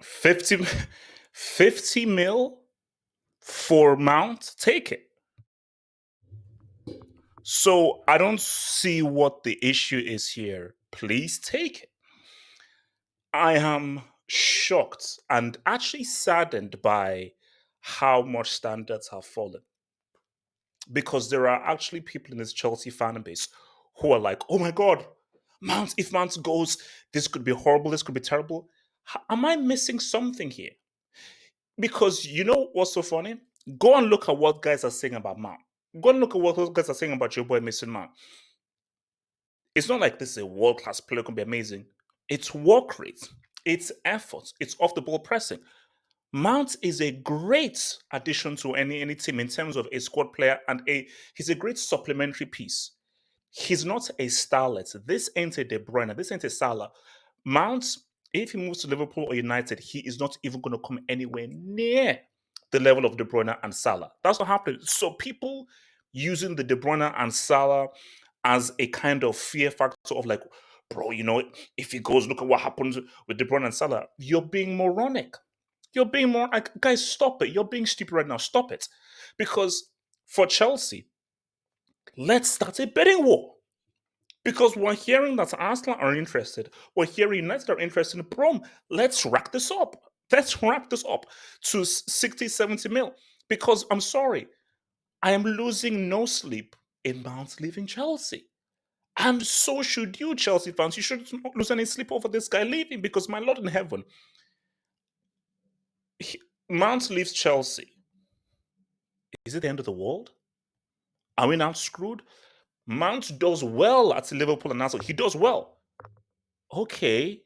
50, 50 mil for Mount, take it. So I don't see what the issue is here. Please take it. I am shocked and actually saddened by how much standards have fallen, because there are actually people in this Chelsea fan base who are like, oh my God, Mount, if Mount goes, this could be horrible, this could be terrible. Am I missing something here? Because you know what's so funny? Go and look at what guys are saying about Mount. Go and look at what those guys are saying about your boy Mason Mount. It's not like this is a world class player, can be amazing. It's work rate, it's effort, it's off the ball pressing. Mount is a great addition to any team in terms of a squad player, and a he's a great supplementary piece. He's not a starlet. This ain't a De Bruyne. This ain't a Salah. Mount, if he moves to Liverpool or United, he is not even going to come anywhere near the level of De Bruyne and Salah. That's what happened. So people using the De Bruyne and Salah as a kind of fear factor of like, bro, if he goes, look at what happens with De Bruyne and Salah. You're being moronic. You're being more like, guys, stop it. You're being stupid right now. Stop it. Because for Chelsea, let's start a bidding war. Because we're hearing that Arsenal are interested. We're hearing United are interested in Brom. Let's rack this up. Let's rack this up to 60, 70 mil. Because I'm sorry, I am losing no sleep in Mount leaving Chelsea. And so should you, Chelsea fans. You shouldn't lose any sleep over this guy leaving, because my Lord in heaven, Mount leaves Chelsea. Is it the end of the world? Are we now screwed? Mount does well at Liverpool and Arsenal. He does well. Okay.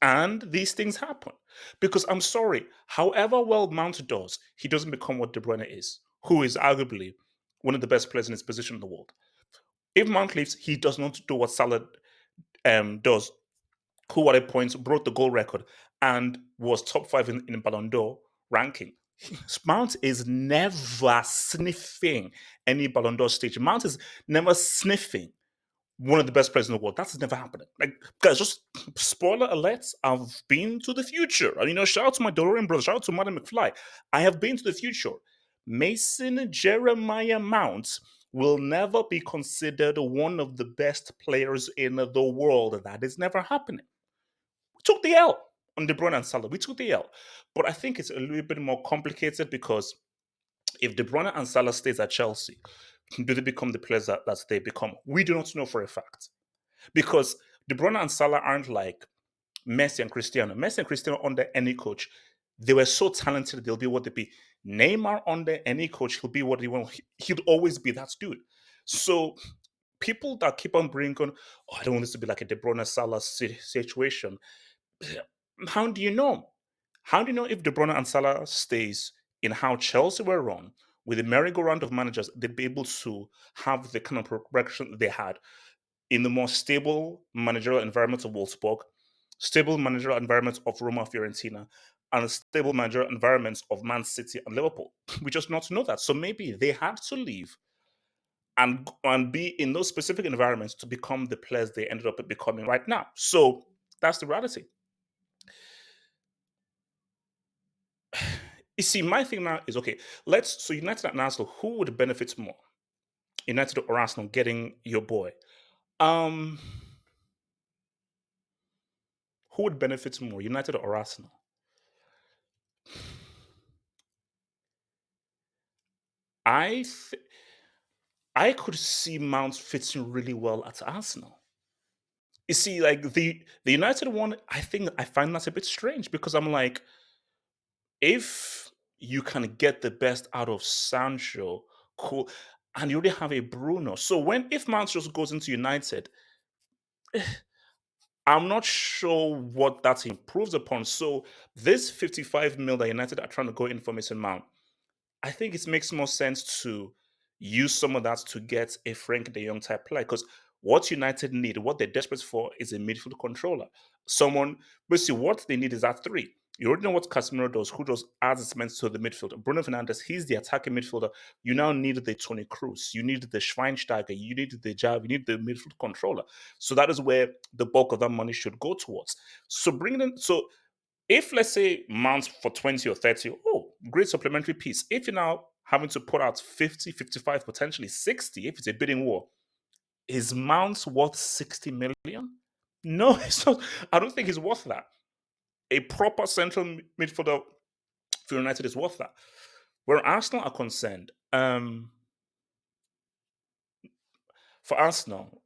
And these things happen. Because I'm sorry, however well Mount does, he doesn't become what De Bruyne is, who is arguably one of the best players in his position in the world. If Mount leaves, he does not do what Salah does, who at a point broke the goal record and was top five in Ballon d'Or ranking. Mount is never sniffing any Ballon d'Or stage. Mount is never sniffing one of the best players in the world. That's never happening. Like, guys, just spoiler alerts. I've been to the future. And, shout out to my DeLorean brother. Shout out to Madam McFly. I have been to the future. Mason Jeremiah Mount will never be considered one of the best players in the world. That is never happening. We took the L on De Bruyne and Salah. We took the L. But I think it's a little bit more complicated, because if De Bruyne and Salah stays at Chelsea, do they become the players that they become? We do not know for a fact. Because De Bruyne and Salah aren't like Messi and Cristiano. Messi and Cristiano under any coach, they were so talented, they'll be what they be. Neymar under any coach, he'll be what he want. He'll always be that dude. So people that keep on bringing on, oh, I don't want this to be like a De Bruyne Salah situation. How do you know? How do you know if De Bruyne and Salah stays in how Chelsea were run with the merry-go-round of managers, they'd be able to have the kind of progression they had in the more stable managerial environment of Wolfsburg, stable managerial environment of Roma Fiorentina, and stable managerial environments of Man City and Liverpool? We just not know that. So maybe they had to leave and be in those specific environments to become the players they ended up becoming right now. So that's the reality. You see, my thing now is okay. So United and Arsenal, who would benefit more, United or Arsenal, getting your boy? Um, who would benefit more, United or Arsenal? I th- I could see Mount fitting really well at Arsenal. You see, like the United one, I find that a bit strange, because I'm like, if you can get the best out of Sancho, cool, and you already have a Bruno. So if Mount just goes into United, I'm not sure what that improves upon. So this 55 mil that United are trying to go in for Mason Mount, I think it makes more sense to use some of that to get a Frank de Jong type player. Because what United need, what they're desperate for, is a midfield controller. Someone, basically, what they need is that three. You already know what Casemiro does, who does adds cement to the midfield. Bruno Fernandes, he's the attacking midfielder. You now need the Tony Cruz, you need the Schweinsteiger, you need the Jav, you need the midfield controller. So that is where the bulk of that money should go towards. So bringing in, so If let's say Mount for 20 or 30, oh, great supplementary piece. If you're now having to put out 50, 55, potentially 60, if it's a bidding war, is Mount worth 60 million? No, it's not. I don't think he's worth that. A proper central midfielder for United is worth that. Where Arsenal are concerned, for Arsenal,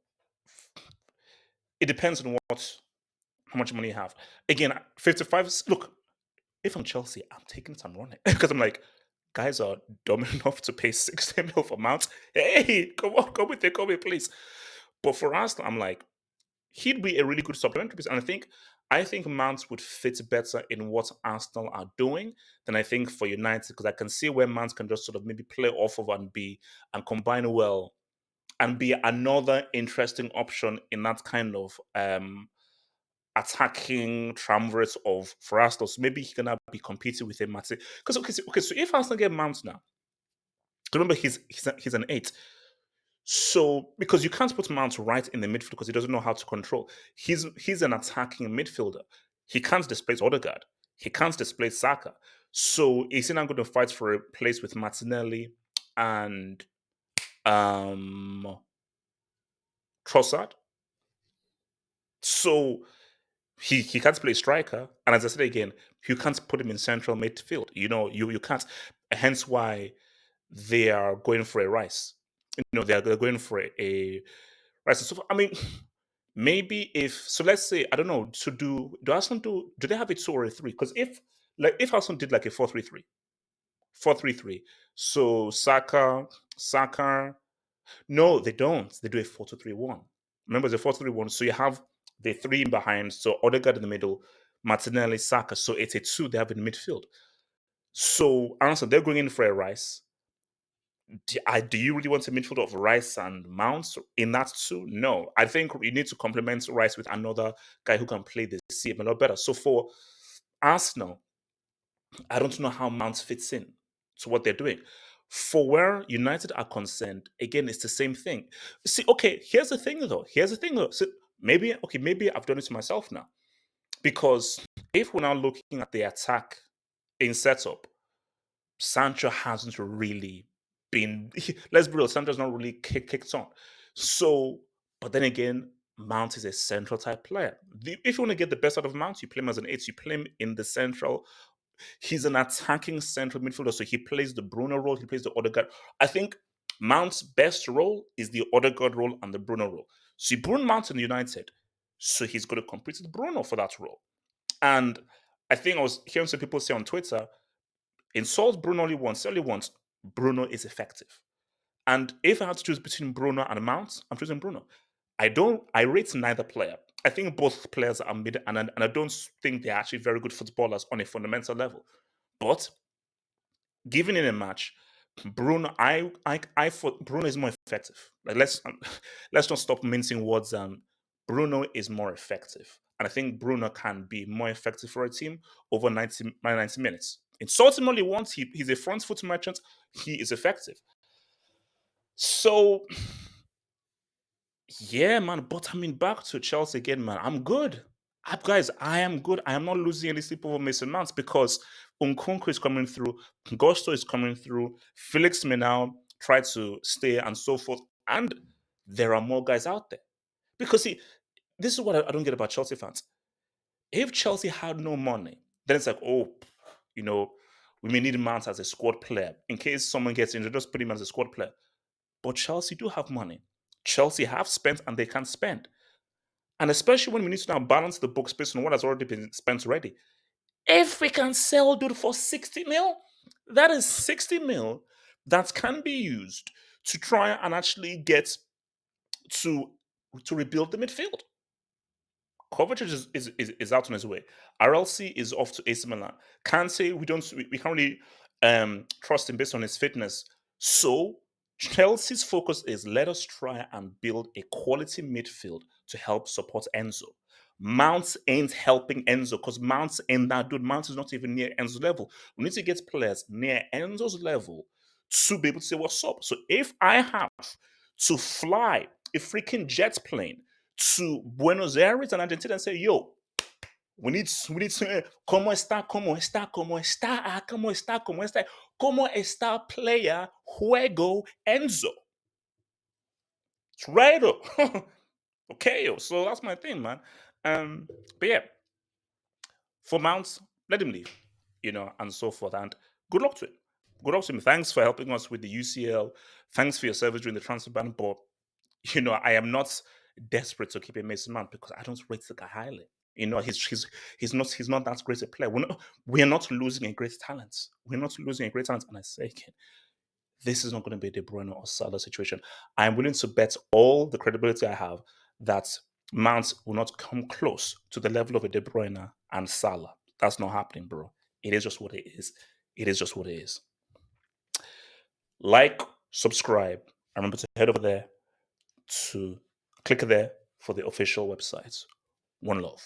it depends on how much money you have. Again, 55. Look, if I'm Chelsea, I'm taking it, I'm running. Because I'm like, guys are dumb enough to pay 60 mil for Mount. Hey, come on, come with, please. But for Arsenal, I'm like, he'd be a really good supplementary piece. And I think Mount would fit better in what Arsenal are doing than I think for United, because I can see where Mount can just sort of maybe play off of and combine well and be another interesting option in that kind of attacking triumvirate of for Arsenal. So maybe he can now be competing with him, Matty. Because so if Arsenal get Mount now, remember he's an 8. So because you can't put Mount right in the midfield because he doesn't know how to control. He's an attacking midfielder. He can't displace Odegaard. He can't displace Saka. So is he now going to fight for a place with Martinelli and um Trossard? So he can't play striker, and as I said again, you can't put him in central midfield. You can't. Hence why they are going for a Rice. They're going for a Rice. So I mean, maybe if so, let's say I don't know. So do Arsenal do they have a 2 or a 3? Because if Arsenal did like a 4-3-3, 4-3-3, so Saka, no, they don't. They do a 4-2-3-1. Remember, it's a 4-3-1. So you have the three in behind. So Odegaard in the middle, Martinelli, Saka. So it's a 2 they have in midfield. So Arsenal, they're going in for a Rice. Do you really want a midfield of Rice and Mount in that 2? No. I think you need to complement Rice with another guy who can play the CM a lot better. So for Arsenal, I don't know how Mount fits in to what they're doing. For where United are concerned, again, it's the same thing. See, okay, here's the thing though. So maybe I've done it to myself now. Because if we're now looking at the attack in setup, Sancho hasn't really been, let's be real, Sancho's not really kicked on. So, but then again, Mount is a central type player. If you want to get the best out of Mount, you play him as an 8, you play him in the central. He's an attacking central midfielder, so he plays the Bruno role, he plays the Odegaard. I think Mount's best role is the Odegaard role and the Bruno role. So you bring Mount in United, so he's going to compete with Bruno for that role. And I think I was hearing some people say on Twitter, insult Bruno only once, Bruno is effective. And if I had to choose between Bruno and Mount, I'm choosing Bruno. I rate neither player. I think both players are mid, and I don't think they're actually very good footballers on a fundamental level. But given in a match, Bruno, I thought Bruno is more effective. Like let's not stop mincing words. Bruno is more effective, and I think Bruno can be more effective for a team over 90 minutes. Insulting only once, he's a front foot merchant. He is effective. So yeah, man. But I mean, back to Chelsea again, man. I'm good. Guys, I am good. I am not losing any sleep over Mason Mounts because Nkunku is coming through, Gusto is coming through, Felix may now try to stay and so forth. And there are more guys out there. Because see, this is what I don't get about Chelsea fans. If Chelsea had no money, then it's like, oh, you know, we may need Mount as a squad player. In case someone gets injured, just put him as a squad player. But Chelsea do have money. Chelsea have spent and they can spend. And especially when we need to now balance the books based on what has already been spent already. If we can sell dude for 60 mil, that is 60 mil that can be used to try and actually get to rebuild the midfield. Kovacic is out on his way. RLC is off to AC Milan. Kante, we can't really trust him based on his fitness. So Chelsea's focus is let us try and build a quality midfield to help support Enzo. Mount ain't helping Enzo because Mount ain't that dude. Mount is not even near Enzo's level. We need to get players near Enzo's level to be able to say what's up. So if I have to fly a freaking jet plane to Buenos Aires and Argentina and say, yo, We need to. ¿Cómo está? ¿Cómo está? ¿Cómo está? ¿Cómo está? ¿Cómo está? ¿Cómo está player Juego Enzo? It's right up. Okay, so that's my thing, man. But yeah, for Mount, let him leave, and so forth. And good luck to him. Good luck to him. Thanks for helping us with the UCL. Thanks for your service during the transfer ban. But I am not desperate to keep a Mason Mount because I don't rate the guy highly. He's not that great a player. We're not losing a great talent. We're not losing a great talent. And I say again, this is not going to be a De Bruyne or Salah situation. I'm willing to bet all the credibility I have that Mount will not come close to the level of a De Bruyne and Salah. That's not happening, bro. It is just what it is. It is just what it is. Like, subscribe. And remember to head over there to click there for the official website. One love.